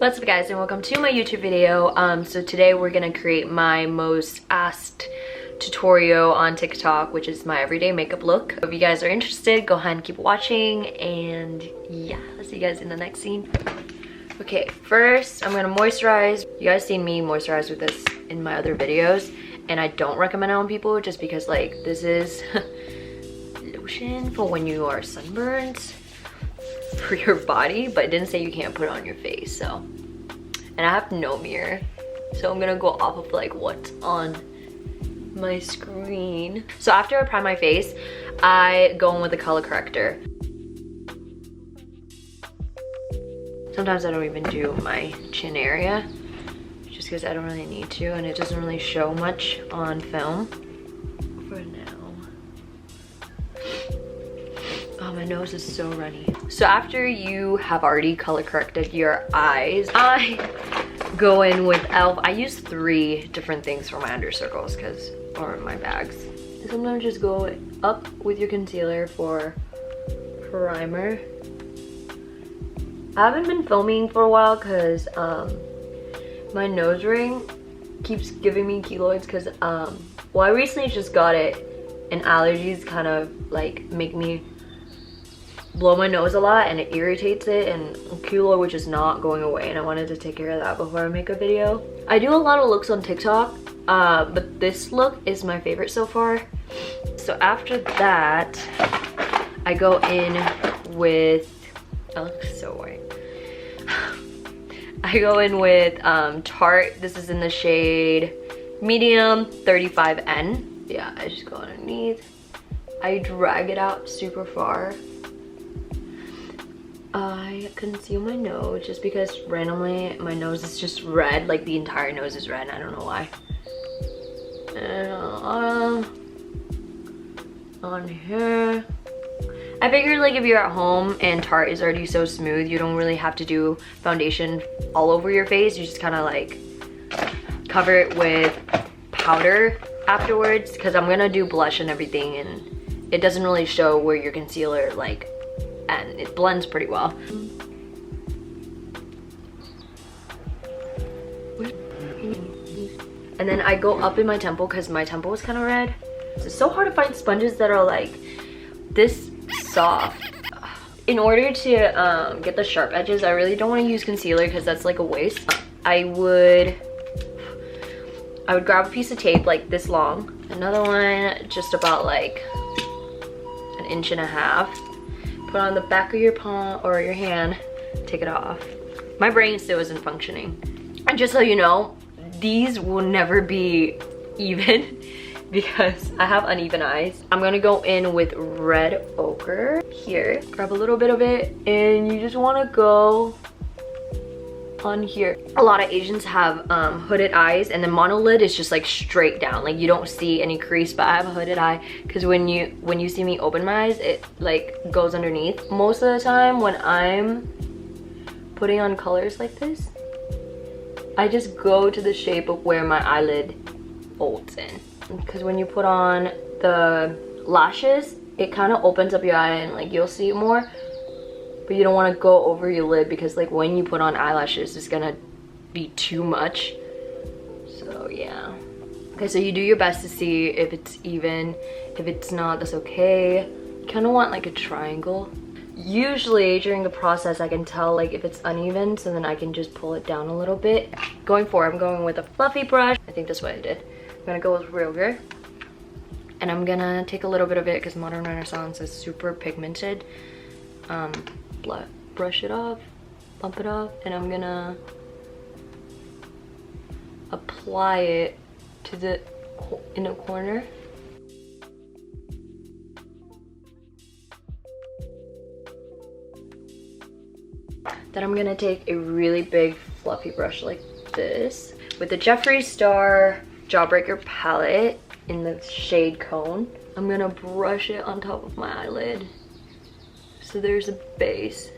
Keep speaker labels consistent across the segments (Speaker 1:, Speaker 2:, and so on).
Speaker 1: What's up guys, and welcome to my YouTube video. So today we're gonna create my most asked tutorial on TikTok, which is my everyday makeup look. If you guys are interested, go ahead and keep watching, and yeah, I'll see you guys in the next scene. Okay, first I'm gonna moisturize. You guys seen me moisturize with this in my other videos, and I don't recommend it on people just because like this is lotion for when you are sunburned for your body, but it didn't say you can't put it on your face. So, and I have no mirror, so I'm gonna go off of like what's on my screen. So after I prime my face, I go in with a color corrector. Sometimes I don't even do my chin area just because I don't really need to, and it doesn't really show much on film for now. Oh, my nose is so runny. So after you have already color corrected your eyes, I go in with e.l.f. I use 3 different things for my under circles or my bags. Sometimes just go up with your concealer for primer. I haven't been filming for a while because my nose ring keeps giving me keloids because well, I recently just got it, and allergies kind of like make me blow my nose a lot and it irritates it, and keloid which is not going away, and I wanted to take care of that before I make a video. I do a lot of looks on TikTok, but this look is my favorite so far. So after that, I go in with, I look so white. I go in with Tarte. This is in the shade medium 35N. Yeah, I just go underneath. I drag it out super far. I conceal my nose just because randomly my nose is just red, like the entire nose is red. I don't know why. On here, I figured like if you're at home and Tarte is already so smooth, you don't really have to do foundation all over your face. You just kind of like cover it with powder afterwards, because I'm gonna do blush and everything, and it doesn't really show where your concealer like, and it blends pretty well. And then I go up in my temple because my temple was kind of red. It's so hard to find sponges that are like this soft. In order to get the sharp edges, I really don't want to use concealer because that's like a waste. I would grab a piece of tape like this long, another one just about like 1.5 inches, put on the back of your palm or your hand, take it off. My brain still isn't functioning. And just so you know, these will never be even because I have uneven eyes. I'm gonna go in with red ochre here. Grab a little bit of it, and you just wanna go on here. A lot of Asians have hooded eyes, and the monolid is just like straight down, like you don't see any crease, but I have a hooded eye because when you see me open my eyes, it like goes underneath. Most of the time when I'm putting on colors like this, I just go to the shape of where my eyelid folds in, because when you put on the lashes, it kind of opens up your eye and like you'll see it more. But you don't want to go over your lid because like when you put on eyelashes, it's gonna be too much. So yeah. Okay, so you do your best to see if it's even. If it's not, that's okay. You kind of want like a triangle. Usually during the process I can tell like if it's uneven, so then I can just pull it down a little bit. Going forward, I'm going with a fluffy brush. I think that's what I did. I'm gonna go with Real Good. And I'm gonna take a little bit of it because Modern Renaissance is super pigmented. Brush it off, bump it off, and I'm gonna apply it to the inner corner. Then I'm gonna take a really big fluffy brush like this with the Jeffree Star Jawbreaker palette in the shade Cone. I'm gonna brush it on top of my eyelid so there's a base.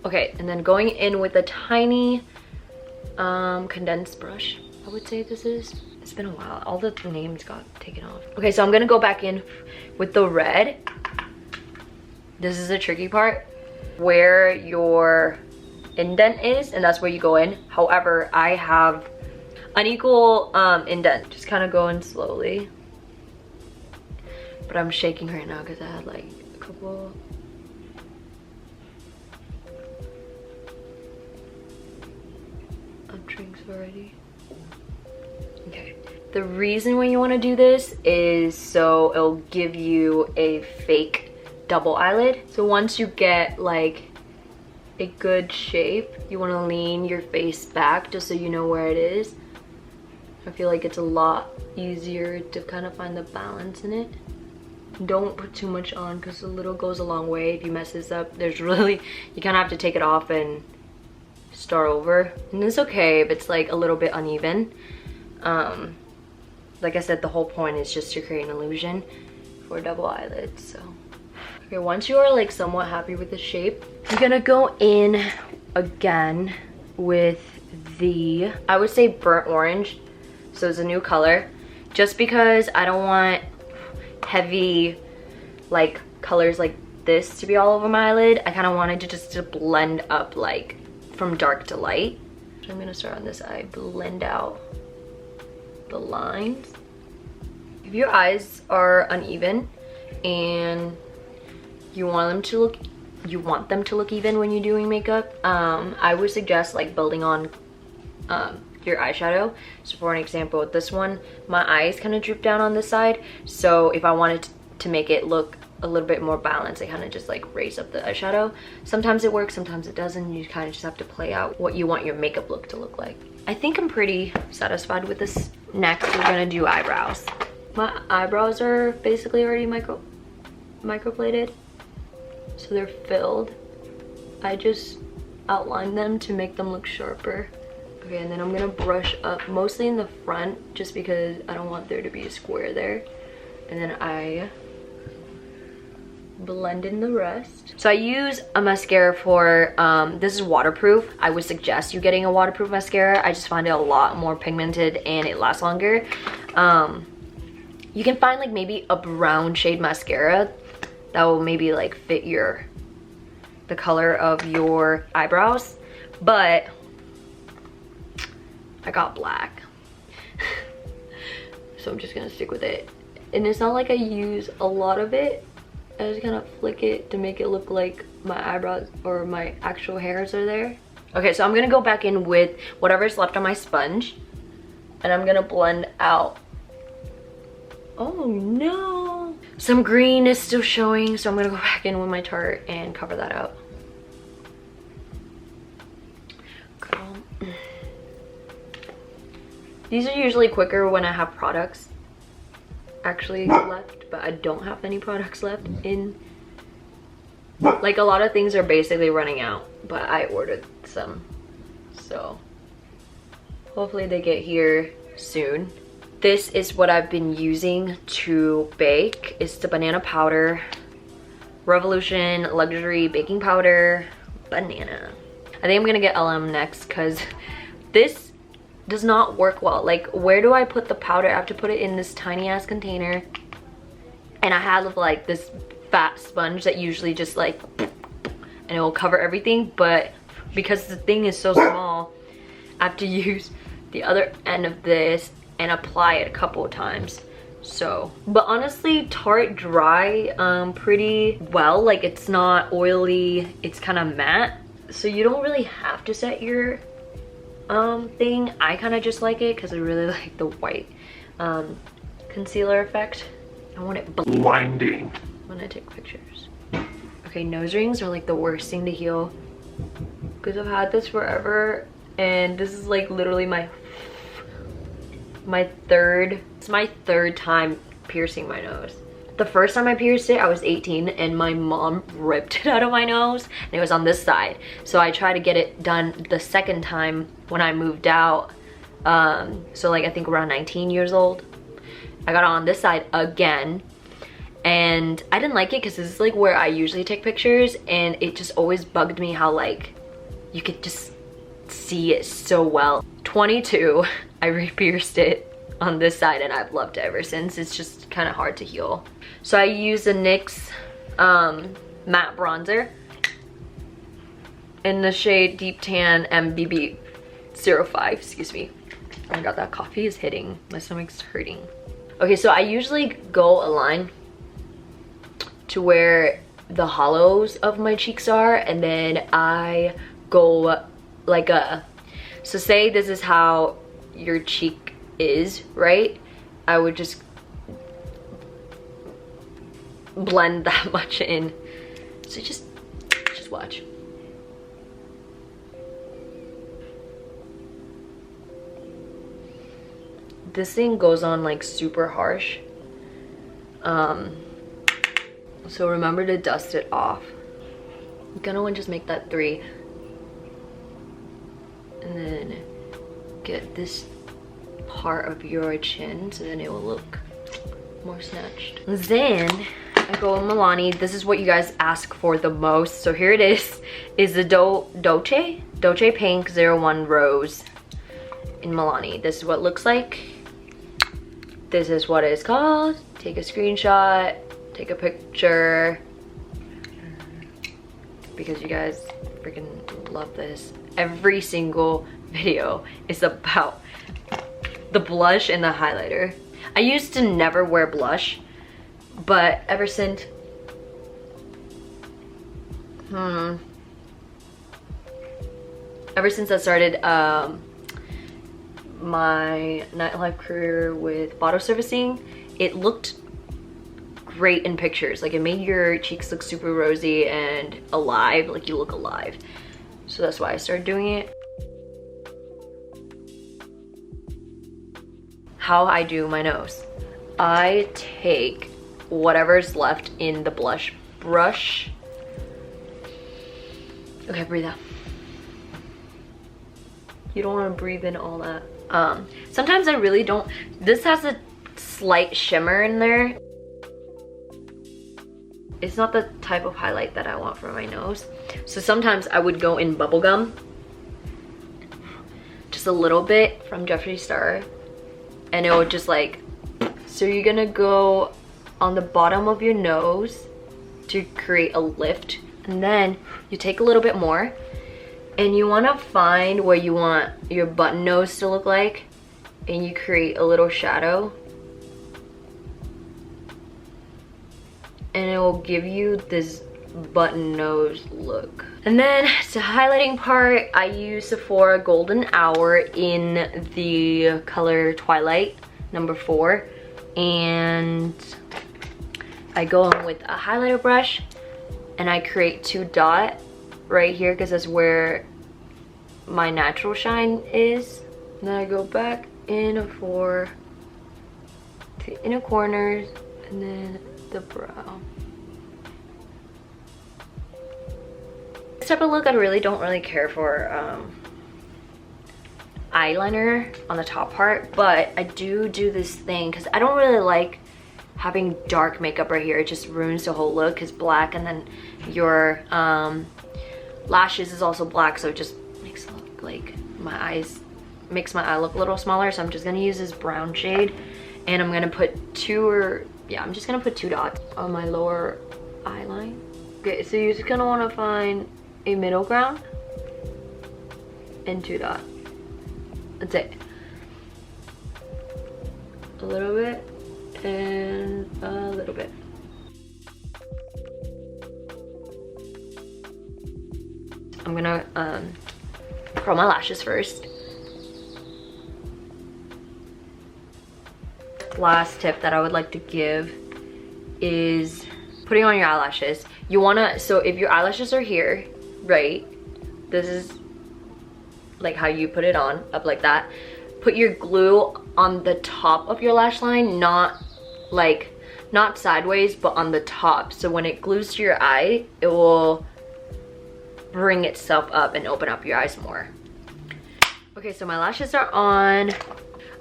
Speaker 1: Okay, and then going in with a tiny condensed brush, I would say this is. It's been a while, all the names got taken off. Okay, so I'm gonna go back in with the red. This is the tricky part, where your indent is, and that's where you go in. However, I have unequal indent. Just kind of going slowly. But I'm shaking right now because I had like a couple. Of drinks already. Okay. The reason why you want to do this is so it'll give you a fake double eyelid. So once you get like a good shape, you want to lean your face back just so you know where it is. I feel like it's a lot easier to kind of find the balance in it. Don't put too much on because a little goes a long way. If you mess this up, there's really, you kind of have to take it off and start over. And it's okay if it's like a little bit uneven. Like I said, the whole point is just to create an illusion for double eyelids. So okay, once you are like somewhat happy with the shape, you're gonna go in again with the, I would say burnt orange. So it's a new color, just because I don't want heavy like colors like this to be all over my eyelid. I kind of wanted to just to blend up like from dark to light. So I'm gonna start on this eye, blend out the lines. If your eyes are uneven and you want them to look even when you're doing makeup, I would suggest like building on your eyeshadow. So for an example with this one, my eyes kind of droop down on this side, so if I wanted to make it look a little bit more balanced, I kind of just like raise up the eyeshadow. Sometimes it works, sometimes it doesn't. You kind of just have to play out what you want your makeup look to look like. I think I'm pretty satisfied with this. Next we're gonna do eyebrows. My eyebrows are basically already microplated, so they're filled. I just outline them to make them look sharper. Okay, and then I'm gonna brush up mostly in the front just because I don't want there to be a square there. And then I blend in the rest. So I use a mascara for, this is waterproof. I would suggest you getting a waterproof mascara. I just find it a lot more pigmented and it lasts longer. You can find like maybe a brown shade mascara that will maybe like fit the color of your eyebrows, but I got black. So I'm just gonna stick with it. And it's not like I use a lot of it. I just kind of flick it to make it look like my eyebrows or my actual hairs are there. Okay, so I'm gonna go back in with whatever's left on my sponge and I'm gonna blend out. Oh no! Some green is still showing, so I'm gonna go back in with my Tarte and cover that up. These are usually quicker when I have products actually left, but I don't have any products left in. Like a lot of things are basically running out, but I ordered some. So hopefully they get here soon. This is what I've been using to bake. It's the banana powder, Revolution Luxury Baking Powder, banana. I think I'm gonna get LM next because this does not work well. Like, where do I put the powder? I have to put it in this tiny ass container, and I have like this fat sponge that usually just like, and it will cover everything, but because the thing is so small, I have to use the other end of this and apply it a couple of times. So, but honestly, Tarte dry pretty well. Like, it's not oily, it's kind of matte, so you don't really have to set your thing. I kind of just like it because I really like the white concealer effect. I want it blinding. I'm gonna take pictures. Okay, nose rings are like the worst thing to heal because I've had this forever, and this is like literally my third time piercing my nose. The first time I pierced it, I was 18 and my mom ripped it out of my nose and it was on this side. So I tried to get it done the second time when I moved out. So like I think around 19 years old. I got it on this side again and I didn't like it because this is like where I usually take pictures, and it just always bugged me how like you could just see it so well. 22, I re-pierced it on this side and I've loved it ever since. It's just kind of hard to heal. So I use the NYX matte bronzer. in the shade Deep Tan MBB05, excuse me. Oh my god, that coffee is hitting. My stomach's hurting. Okay, so I usually go a line to where the hollows of my cheeks are, and then I go like a, so say this is how your cheek is, right? I would just blend that much in. So just watch. This thing goes on like super harsh. So remember to dust it off. I'm gonna want to just make that 3. And then get this part of your chin so then it will look more snatched. Then I go with Milani. This is what you guys ask for the most. So here it is the Dolce Pink 01 Rose in Milani. This is what it looks like. This is what it's called. Take a screenshot, take a picture, because you guys freaking love this. Every single video is about the blush and the highlighter. I used to never wear blush, but ever since I started my nightlife career with bottle servicing, it looked great in pictures. Like, it made your cheeks look super rosy and alive, like you look alive. So that's why I started doing it. How I do my nose. I take whatever's left in the blush brush. Okay, breathe out. You don't want to breathe in all that. Sometimes I really don't. This has a slight shimmer in there. It's not the type of highlight that I want for my nose. So sometimes I would go in bubblegum. Just a little bit from Jeffree Star. And it would just like, so you're gonna go on the bottom of your nose to create a lift. And then you take a little bit more. And you want to find where you want your button nose to look like, and you create a little shadow, and it will give you this button nose look. And then the highlighting part, I use Sephora Golden Hour in the color Twilight number 4, and I go in with a highlighter brush and I create 2 dots right here because that's where my natural shine is. And then I go back in for the inner corners and then the brow. This type of look, I really don't care for eyeliner on the top part, but I do this thing because I don't really like having dark makeup right here. It just ruins the whole look. It's black, and then your lashes is also black, so it just makes it look like my eyes, makes my eye look a little smaller. So I'm just gonna use this brown shade, and I'm gonna put I'm just gonna put 2 dots on my lower eye line. Okay, so you're just gonna wanna find a middle ground and 2 dots. That's it. A little bit and a little bit. I'm gonna curl my lashes first. Last tip that I would like to give is putting on your eyelashes. You wanna, so if your eyelashes are here, right, this is like how you put it on, up like that. Put your glue on the top of your lash line, not sideways, but on the top. So when it glues to your eye, it will bring itself up and open up your eyes more. Okay, so my lashes are on.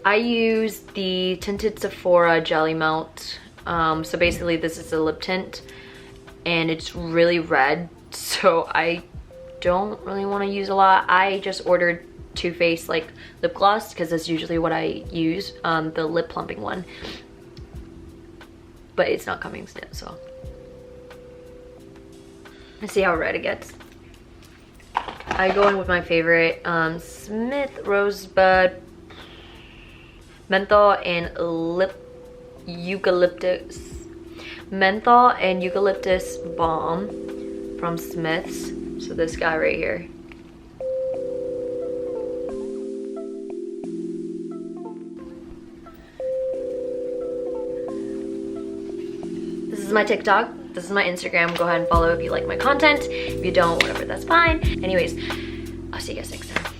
Speaker 1: I use the Tinted Sephora Jelly Melt. So basically this is a lip tint and it's really red, so I don't really want to use a lot. I just ordered Too Faced like lip gloss because that's usually what I use, the lip plumping one, but it's not coming still, so let's see how red it gets. I go in with my favorite Smith Rosebud Menthol and Eucalyptus. Menthol and Eucalyptus Balm from Smith's. So this guy right here. This is my TikTok. This is my Instagram. Go ahead and follow if you like my content. If you don't, whatever, that's fine. Anyways, I'll see you guys next time.